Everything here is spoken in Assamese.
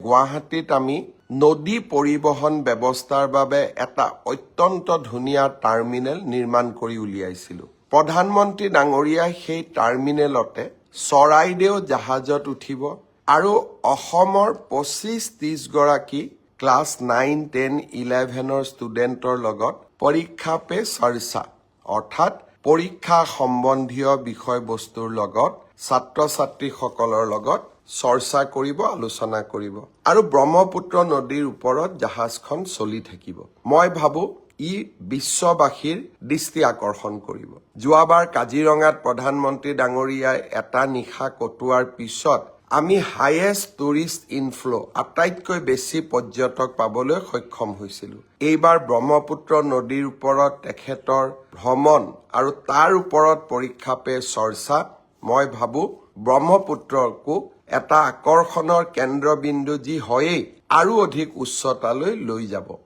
গুৱাহাটীত আমি নদী পৰিবহন ব্যৱস্থাৰ বাবে এটা অত্যন্ত ধুনীয়া টাৰ্মিনেল নিৰ্মাণ কৰি উলিয়াইছিলো। প্ৰধানমন্ত্ৰী ডাঙৰীয়াই সেই টাৰ্মিনেলতে চৰাইদেউ জাহাজত উঠিব আৰু অসমৰ 25-30 গৰাকী ক্লাছ 9, 10, 11 ষ্টুডেণ্টৰ লগত পৰীক্ষা পে চৰ্চা অৰ্থাৎ পৰীক্ষা সম্বন্ধীয় বিষয়বস্তুৰ লগত ছাত্ৰ-ছাত্ৰীসকলৰ লগত চৰ্চা কৰিব, আলোচনা কৰিব আৰু ব্ৰহ্মপুত্ৰ নদীৰ ওপৰত জাহাজখন চলি থাকিব। মই ভাবো ই বিশ্ববাসীৰ দৃষ্টি আকৰ্ষণ কৰিব। যোৱাবাৰ কাজিৰঙাত প্ৰধানমন্ত্ৰী ডাঙৰীয়াই এটা নিশা কটোৱাৰ পিছত আমি হাইয়েষ্ট টুৰিষ্ট ইনফ্লো আটাইতকৈ বেছি পৰ্যটক পাবলৈ সক্ষম হৈছিলো। এইবাৰ ব্ৰহ্মপুত্ৰ নদীৰ ওপৰত তেখেতৰ ভ্ৰমণ আৰু তাৰ ওপৰত পৰীক্ষা পে চৰ্চা মই ভাবো ব্ৰহ্মপুত্ৰকো এটা আকৰ্ষণৰ কেন্দ্ৰবিন্দু যি হয়েই আৰু অধিক উচ্চতালৈ লৈ যাব।